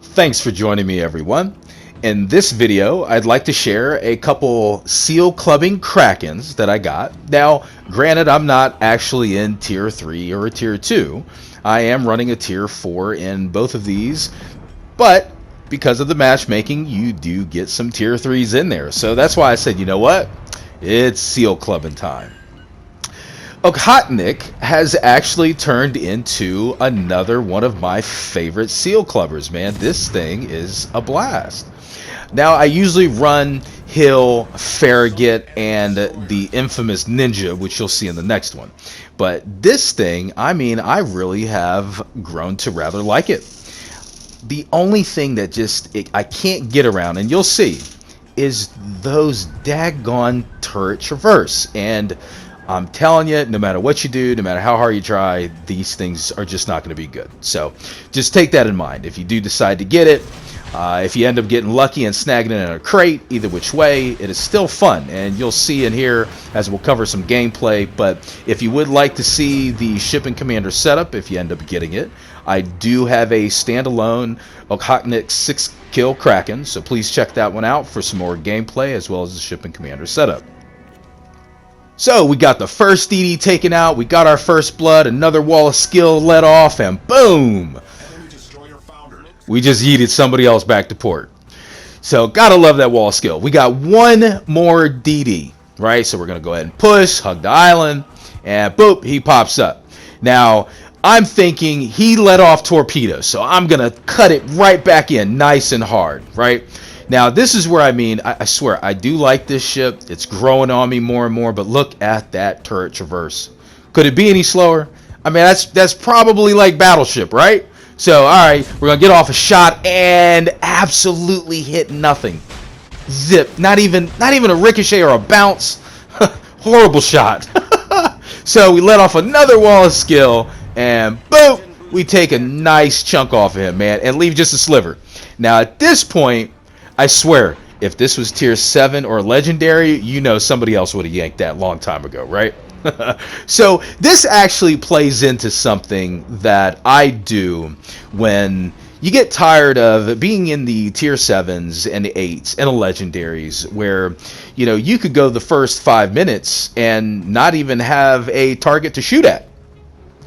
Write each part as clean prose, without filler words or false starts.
Thanks for joining me, everyone. In this video, I'd like to share a couple seal clubbing Krakens that I got. Now, granted, I'm not actually in tier 3 or a tier 2. I am running a tier 4 in both of these, but because of the matchmaking, you do get some tier 3s in there. So that's why I said, you know what? It's seal clubbing time. Okhotnik has actually turned into another one of my favorite seal clubbers, man. This thing is a blast. Now, I usually run Hill, Farragut, and the infamous Ninja, which you'll see in the next one. But this thing, I I really have grown to rather like it. The only thing that I can't get around, and you'll see, is those daggone turret traverse. And I'm telling you, no matter what you do, no matter how hard you try, these things are just not going to be good. So just take that in mind. If you do decide to get it, if you end up getting lucky and snagging it in a crate, either which way, it is still fun. And you'll see in here as we'll cover some gameplay. But if you would like to see the shipping commander setup, if you end up getting it, I do have a standalone Okhotnik 6-kill Kraken. So please check that one out for some more gameplay as well as the shipping commander setup. So we got the first DD taken out, we got our first blood, another wall of skill let off, and boom! We just yeeted somebody else back to port. So gotta love that wall of skill. We got one more DD, right? So we're gonna go ahead and push, hug the island, and boop, he pops up. Now, I'm thinking he let off torpedoes, so I'm gonna cut it right back in nice and hard, right? Now, this is where I swear, I do like this ship. It's growing on me more and more, but look at that turret traverse. Could it be any slower? I mean, that's probably like Battleship, right? So, all right, we're going to get off a shot and absolutely hit nothing. Zip. Not even a ricochet or a bounce. Horrible shot. So, we let off another wall of skill, and boom, we take a nice chunk off of him, man, and leave just a sliver. Now, at this point, I swear, if this was tier 7 or legendary, you know somebody else would have yanked that long time ago, right? So this actually plays into something that I do when you get tired of being in the tier 7s and the 8s and the legendaries where, you know, you could go the first 5 minutes and not even have a target to shoot at.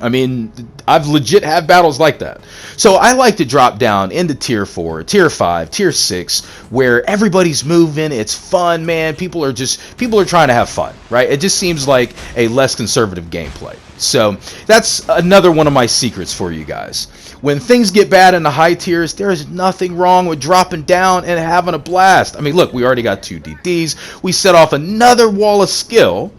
I mean, I've legit had battles like that. So I like to drop down into tier 4, tier 5, tier 6, where everybody's moving. It's fun, man. People are trying to have fun, right? It just seems like a less conservative gameplay. So that's another one of my secrets for you guys. When things get bad in the high tiers, there is nothing wrong with dropping down and having a blast. I mean, look, we already got 2 DDs. We set off another wall of skill.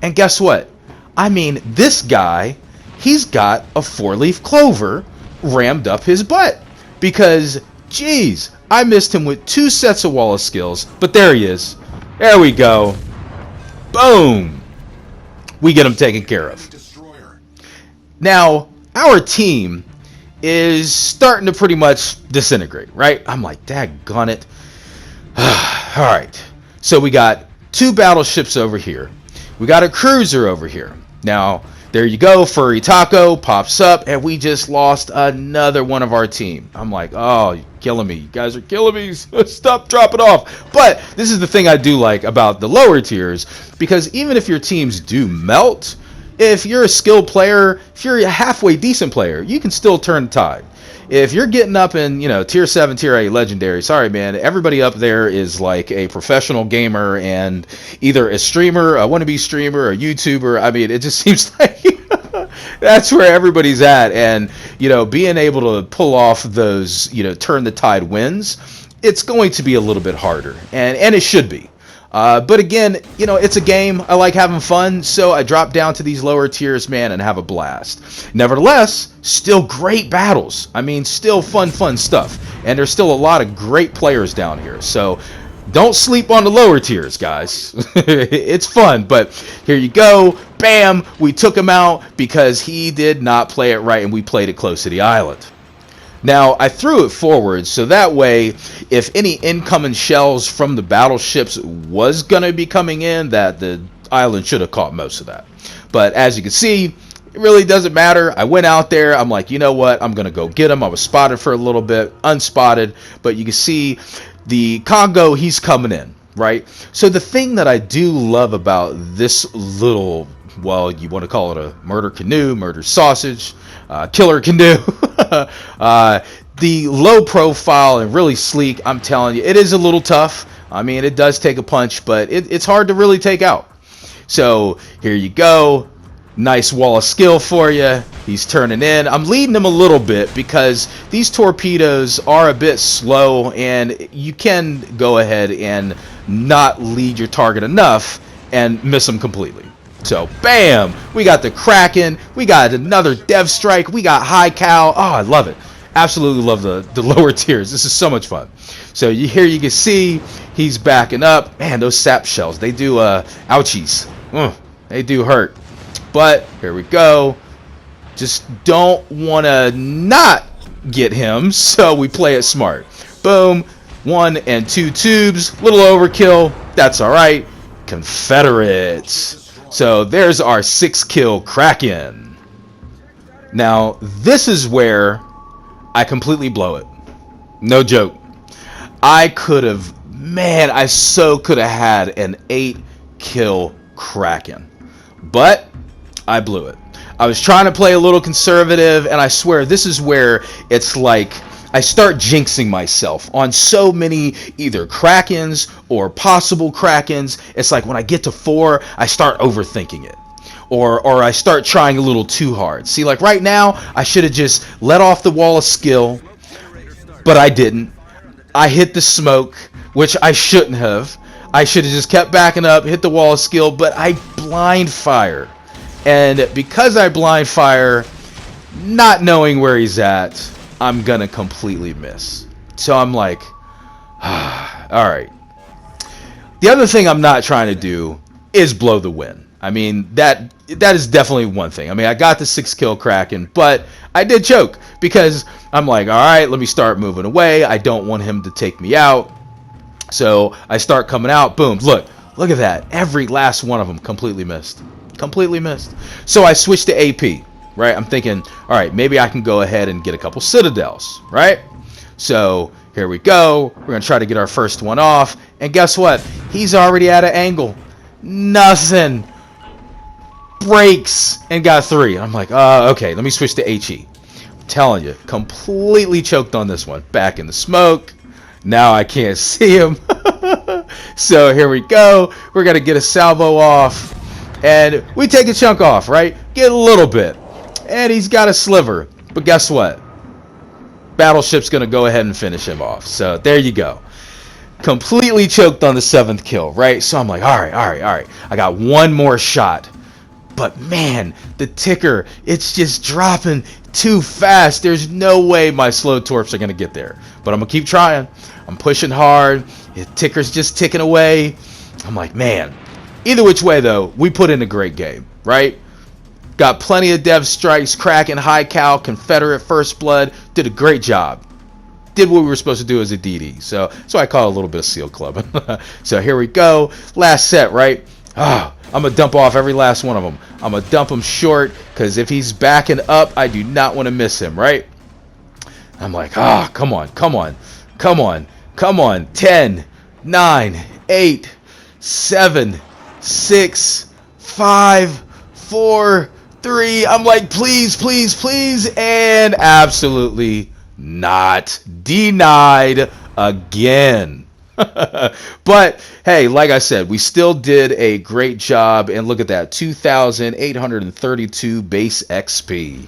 And guess what? I mean, this guy, he's got a 4-leaf clover rammed up his butt because, geez, I missed him with 2 sets of wall of skills, but there he is. There we go. Boom. We get him taken care of. Now, our team is starting to pretty much disintegrate, right? I'm like, daggone it. All right. So we got 2 battleships over here. We got a cruiser over here. Now, there you go, Furry Taco pops up, and we just lost another one of our team. I'm like, oh, you're killing me. You guys are killing me. Stop, drop it off. But this is the thing I do like about the lower tiers, because even if your teams do melt, if you're a skilled player, if you're a halfway decent player, you can still turn the tide. If you're getting up in, you know, tier 7, tier 8 legendary, sorry, man, everybody up there is like a professional gamer and either a streamer, a wannabe streamer, a YouTuber. I mean, it just seems like that's where everybody's at. And, you know, being able to pull off those, you know, turn the tide wins, it's going to be a little bit harder. And it should be. But again, you know, it's a game. I like having fun, so I drop down to these lower tiers, man, and have a blast. Nevertheless, still great battles. I mean, still fun stuff. And there's still a lot of great players down here. So don't sleep on the lower tiers, guys. It's fun, but here you go. Bam! We took him out because he did not play it right, and we played it close to the island. Now, I threw it forward, so that way, if any incoming shells from the battleships was going to be coming in, that the island should have caught most of that. But as you can see, It really doesn't matter. I went out there. I'm like, you know what? I'm going to go get him. I was spotted for a little bit, unspotted. But you can see the Congo, he's coming in, right? So the thing that I do love about this little, well, you want to call it a murder canoe, murder sausage, killer canoe. The low profile and really sleek, I'm telling you, it is a little tough. I mean, it does take a punch, but it's hard to really take out. So here you go. Nice wall of skill for you. He's turning in. I'm leading him a little bit because these torpedoes are a bit slow, and you can go ahead and not lead your target enough and miss them completely. So, bam! We got the Kraken. We got another Dev Strike. We got High Cow. Oh, I love it. Absolutely love the lower tiers. This is so much fun. So here you can see he's backing up. Man, those sap shells, they do ouchies. They do hurt. But here we go. Just don't want to not get him, so we play it smart. Boom. 1 and 2 tubes. Little overkill. That's all right. Confederates. So there's our 6-kill Kraken. Now, this is where I completely blow it. No joke. I so could have had an 8-kill Kraken. But I blew it. I was trying to play a little conservative, and I swear this is where it's like I start jinxing myself on so many either Krakens or possible Krakens. It's like when I get to 4, I start overthinking it. Or I start trying a little too hard. See, like right now, I should have just let off the wall of skill, but I didn't. I hit the smoke, which I shouldn't have. I should have just kept backing up, hit the wall of skill, but I blind fire. And because I blind fire, not knowing where he's at, I'm going to completely miss. So I'm like, all right. The other thing I'm not trying to do is blow the win. I mean, that is definitely one thing. I mean, I got the 6-kill Kraken, but I did choke because I'm like, all right, let me start moving away. I don't want him to take me out. So I start coming out. Boom. Look at that. Every last one of them completely missed. So I switched to AP, right? I'm thinking, all right, maybe I can go ahead and get a couple citadels, right? So here we go. We're going to try to get our first one off. And guess what? He's already at an angle. Nothing. Breaks and got 3. I'm like, okay, let me switch to HE. I'm telling you, completely choked on this one. Back in the smoke. Now I can't see him. So here we go. We're going to get a salvo off. And we take a chunk off, right? Get a little bit. And he's got a sliver. But guess what? Battleship's going to go ahead and finish him off. So there you go. Completely choked on the 7th kill, right? So I'm like, all right. I got one more shot. But man, the ticker, it's just dropping too fast. There's no way my slow torps are going to get there. But I'm going to keep trying. I'm pushing hard. The ticker's just ticking away. I'm like, man. Either which way, though, we put in a great game, right? Got plenty of dev strikes, Kraken, High Cow, Confederate, First Blood. Did a great job. Did what we were supposed to do as a DD. So I call it a little bit of SEAL clubbing. So here we go. Last set, right? I'm going to dump off every last one of them. I'm going to dump him short because if he's backing up, I do not want to miss him, right? I'm like, come on. 10, 9, 8, 7, 6, 5, 4, 3. I'm like, please. And absolutely not. Denied again. But hey, like I said, we still did a great job. And look at that, 2,832 base XP.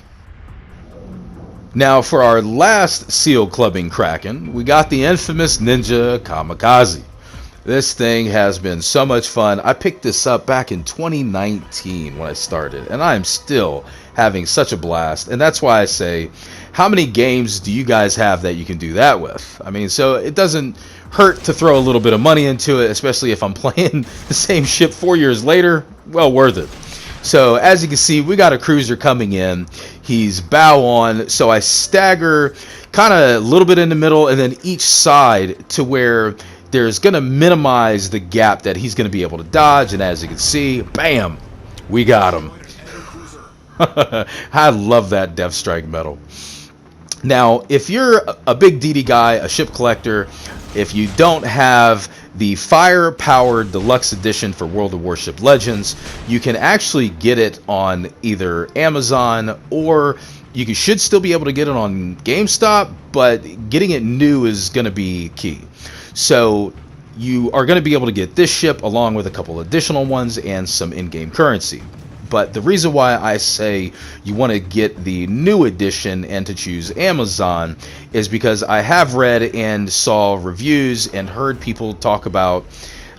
Now for our last SEAL clubbing Kraken, we got the infamous Ninja Kamikaze. This thing has been so much fun. I picked this up back in 2019 when I started, and I am still having such a blast. And that's why I say, how many games do you guys have that you can do that with? I mean, so it doesn't hurt to throw a little bit of money into it, especially if I'm playing the same ship 4 years later. Well worth it. So as you can see, we got a cruiser coming in. He's bow on, so I stagger kind of a little bit in the middle and then each side to where there's going to minimize the gap that he's going to be able to dodge. And as you can see, bam, we got him. I love that Death Strike medal. Now, if you're a big DD guy, a ship collector, if you don't have the fire-powered deluxe edition for World of Warship Legends, you can actually get it on either Amazon, or should still be able to get it on GameStop, but getting it new is going to be key. So you are going to be able to get this ship along with a couple additional ones and some in-game currency. But the reason why I say you want to get the new edition and to choose Amazon is because I have read and saw reviews and heard people talk about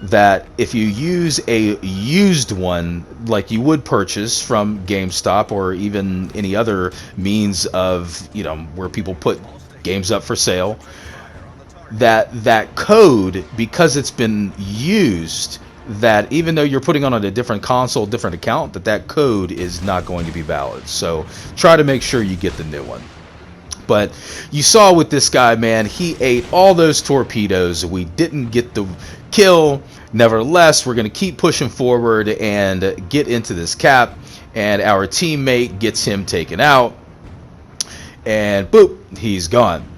that if you use a used one like you would purchase from GameStop or even any other means of, where people put games up for sale, that code, because it's been used, that even though you're putting on a different console, different account, that code is not going to be valid. So try to make sure you get the new one. But you saw with this guy, man, he ate all those torpedoes. We didn't get the kill. Nevertheless, we're going to keep pushing forward and get into this cap. And our teammate gets him taken out. And boop, he's gone.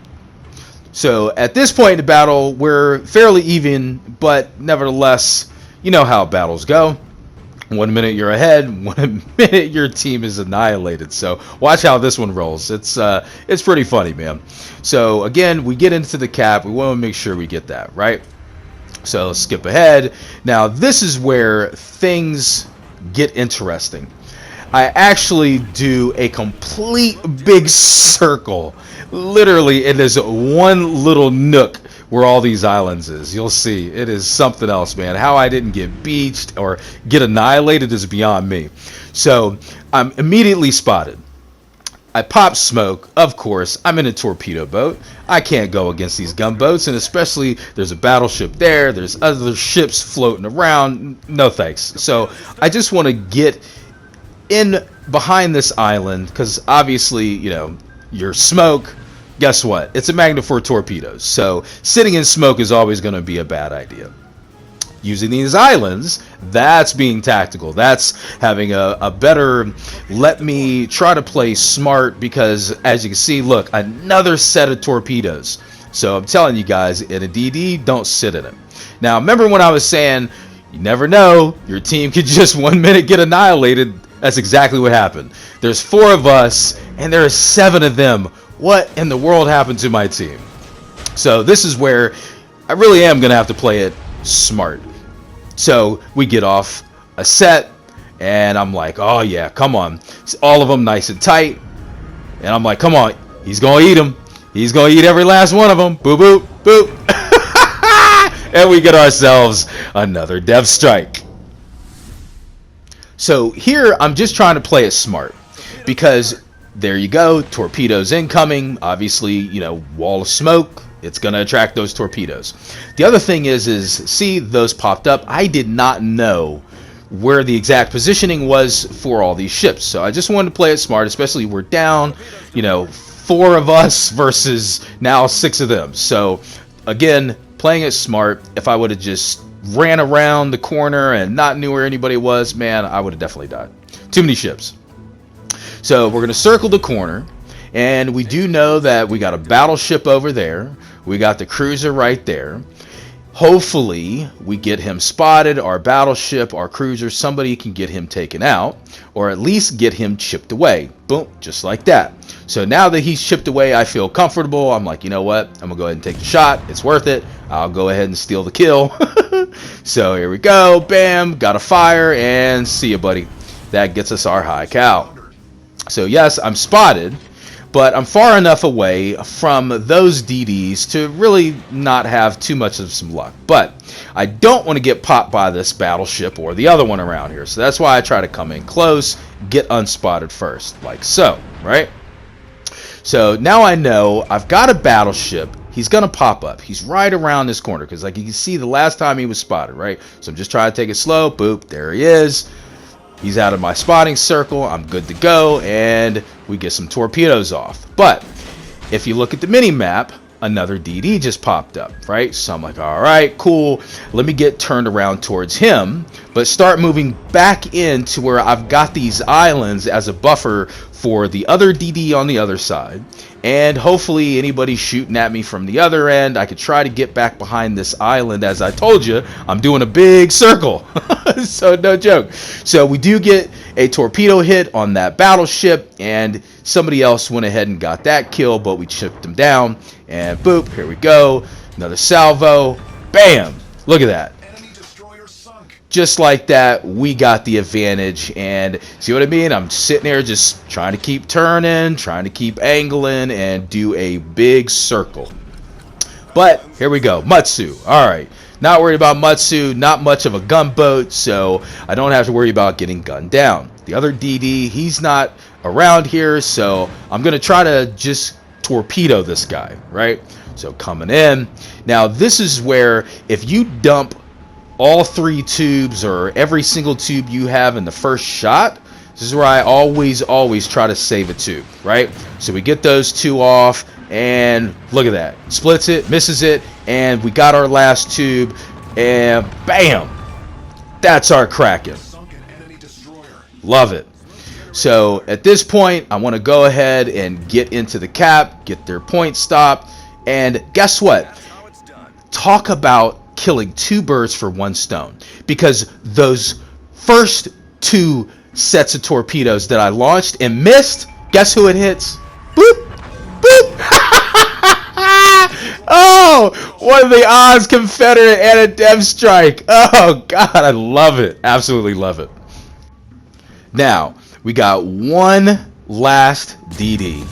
So at this point in the battle, we're fairly even, but nevertheless, you know how battles go. 1 minute you're ahead, 1 minute your team is annihilated. So watch how this one rolls. It's pretty funny, man. So again, we get into the cap. We want to make sure we get that, right? So let's skip ahead. Now this is where things get interesting. I actually do a complete big circle, literally in this one little nook where all these islands is. You'll see, it is something else, man. How I didn't get beached or get annihilated is beyond me. So I'm immediately spotted. I pop smoke, of course. I'm in a torpedo boat. I can't go against these gunboats, and especially there's a battleship there. There's other ships floating around. No thanks. So I just want to get in behind this island, because obviously, your smoke, guess what? It's a magnet for torpedoes. So sitting in smoke is always going to be a bad idea. Using these islands, that's being tactical. That's having a better, let me try to play smart, because as you can see, look, another set of torpedoes. So I'm telling you guys, in a DD, don't sit in it. Now, remember when I was saying, you never know, your team could just 1 minute get annihilated. That's exactly what happened. There's 4 of us, and there are 7 of them. What in the world happened to my team? So this is where I really am going to have to play it smart. So we get off a set, and I'm like, oh yeah, come on. All of them nice and tight. And I'm like, come on, he's going to eat them. He's going to eat every last one of them. Boop, boop, boop. And we get ourselves another Death Strike. So here, I'm just trying to play it smart, because there you go, torpedoes incoming. Obviously, wall of smoke. It's going to attract those torpedoes. The other thing is see, those popped up. I did not know where the exact positioning was for all these ships. So I just wanted to play it smart, especially we're down, 4 of us versus now 6 of them. So again, playing it smart. If I would have just ran around the corner and not knew where anybody was, man, I would have definitely died. Too many ships. So we're going to circle the corner, and we do know that we got a battleship over there. We got the cruiser right there. Hopefully we get him spotted, our battleship, our cruiser, somebody can get him taken out, or at least get him chipped away. Boom, just like that. So now that he's chipped away, I feel comfortable. I'm like, you know what? I'm going to go ahead and take the shot. It's worth it. I'll go ahead and steal the kill. So here we go. Bam, got a fire, and see ya, buddy. That gets us our high cal. So yes, I'm spotted, but I'm far enough away from those DDs to really not have too much of some luck. But I don't want to get popped by this battleship or the other one around here. So that's why I try to come in close, get unspotted first, like so, right? So now I know I've got a battleship. He's going to pop up. He's right around this corner, because like you can see the last time he was spotted, right? So I'm just trying to take it slow. Boop, there he is. He's out of my spotting circle. I'm good to go, and we get some torpedoes off. But if you look at the mini map, another DD just popped up, right? So I'm like, all right, cool. Let me get turned around towards him, but start moving back into where I've got these islands as a buffer for the other DD on the other side. And hopefully anybody shooting at me from the other end, I could try to get back behind this island. As I told you, I'm doing a big circle. So no joke. So we do get a torpedo hit on that battleship, and somebody else went ahead and got that kill, but we chipped them down. And boop, here we go. Another salvo. Bam! Look at that. Just like that, we got the advantage. And see what I mean? I'm sitting there just trying to keep turning, trying to keep angling, and do a big circle. But here we go. Matsu. All right. Not worried about Matsu. Not much of a gunboat, so I don't have to worry about getting gunned down. The other DD, he's not around here, so I'm going to try to just torpedo this guy, right? So coming in. Now, this is where if you dump all 3 tubes or every single tube you have in the first shot, this is where I always try to save a tube, right? So we get those 2 off, and look at that. Splits it, misses it, and we got our last tube, and bam! That's our Kraken. Love it. So at this point, I want to go ahead and get into the cap, get their point stopped, and guess what? Talk about killing 2 birds for 1 stone, because those first 2 sets of torpedoes that I launched and missed, guess who it hits? Boop, boop. Oh, one of the Oz Confederate and a Dev Strike. Oh God, I love it. Absolutely love it. Now we got one last DD,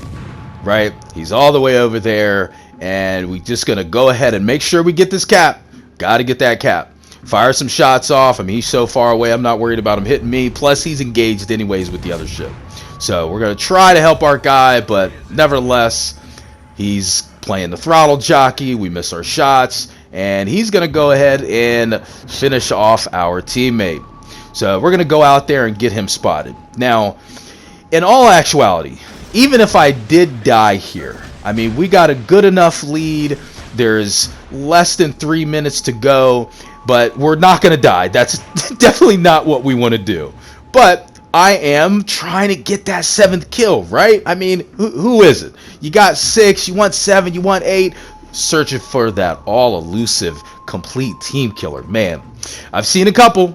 right? He's all the way over there, and we just gonna go ahead and make sure we get this cap. Got to get that cap. Fire some shots off. I mean, he's so far away, I'm not worried about him hitting me. Plus, he's engaged anyways with the other ship. So we're going to try to help our guy, but nevertheless, he's playing the throttle jockey. We miss our shots, and he's going to go ahead and finish off our teammate. So we're going to go out there and get him spotted. Now, in all actuality, even if I did die here, I mean, we got a good enough lead. There's less than 3 minutes to go, but we're not going to die. That's definitely not what we want to do. But I am trying to get that 7th kill, right? I mean, who is it? You got 6, you want 7, you want 8. Searching for that all-elusive, complete team killer. Man, I've seen a couple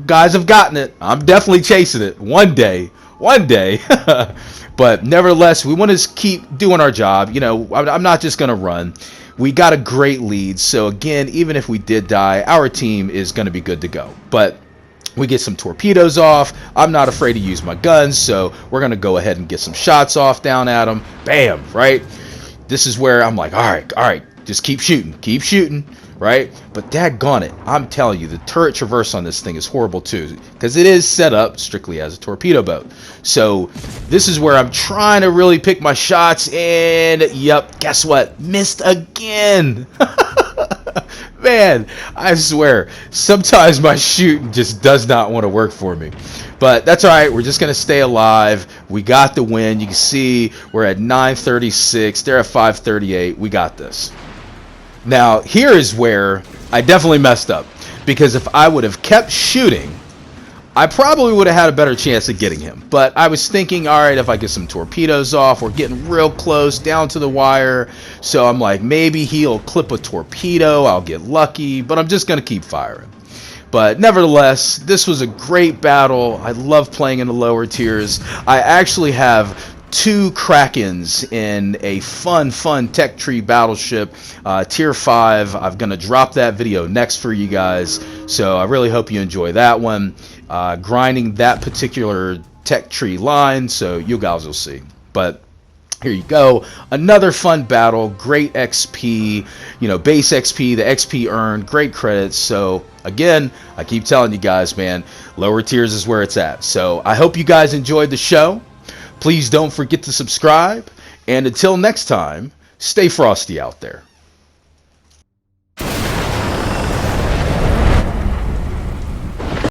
guys have gotten it. I'm definitely chasing it one day. But nevertheless, we want to keep doing our job. You know, I'm not just going to run. We got a great lead, so again, even if we did die, our team is going to be good to go. But we get some torpedoes off. I'm not afraid to use my guns, so we're going to go ahead and get some shots off down at them. Bam, right? This is where I'm like, all right, just keep shooting, right? But daggone it, I'm telling you, the turret traverse on this thing is horrible too, because it is set up strictly as a torpedo boat. So this is where I'm trying to really pick my shots, and yep, guess what? Missed again. Man, I swear, sometimes my shooting just does not want to work for me. But that's all right. We're just going to stay alive. We got the win. You can see we're at 936. They're at 538. We got this. Now, here is where I definitely messed up. Because if I would have kept shooting, I probably would have had a better chance of getting him. But I was thinking, all right, if I get some torpedoes off, we're getting real close down to the wire. So I'm like, maybe he'll clip a torpedo. I'll get lucky. But I'm just going to keep firing. But nevertheless, this was a great battle. I love playing in the lower tiers. I actually have 2 Krakens in a fun tech tree battleship, tier 5. I'm going to drop that video next for you guys. So I really hope you enjoy that one. Grinding that particular tech tree line, so you guys will see. But here you go, another fun battle, great XP, base XP, the XP earned, great credits. So again, I keep telling you guys, man, lower tiers is where it's at. So I hope you guys enjoyed the show. Please don't forget to subscribe, and until next time, stay frosty out there.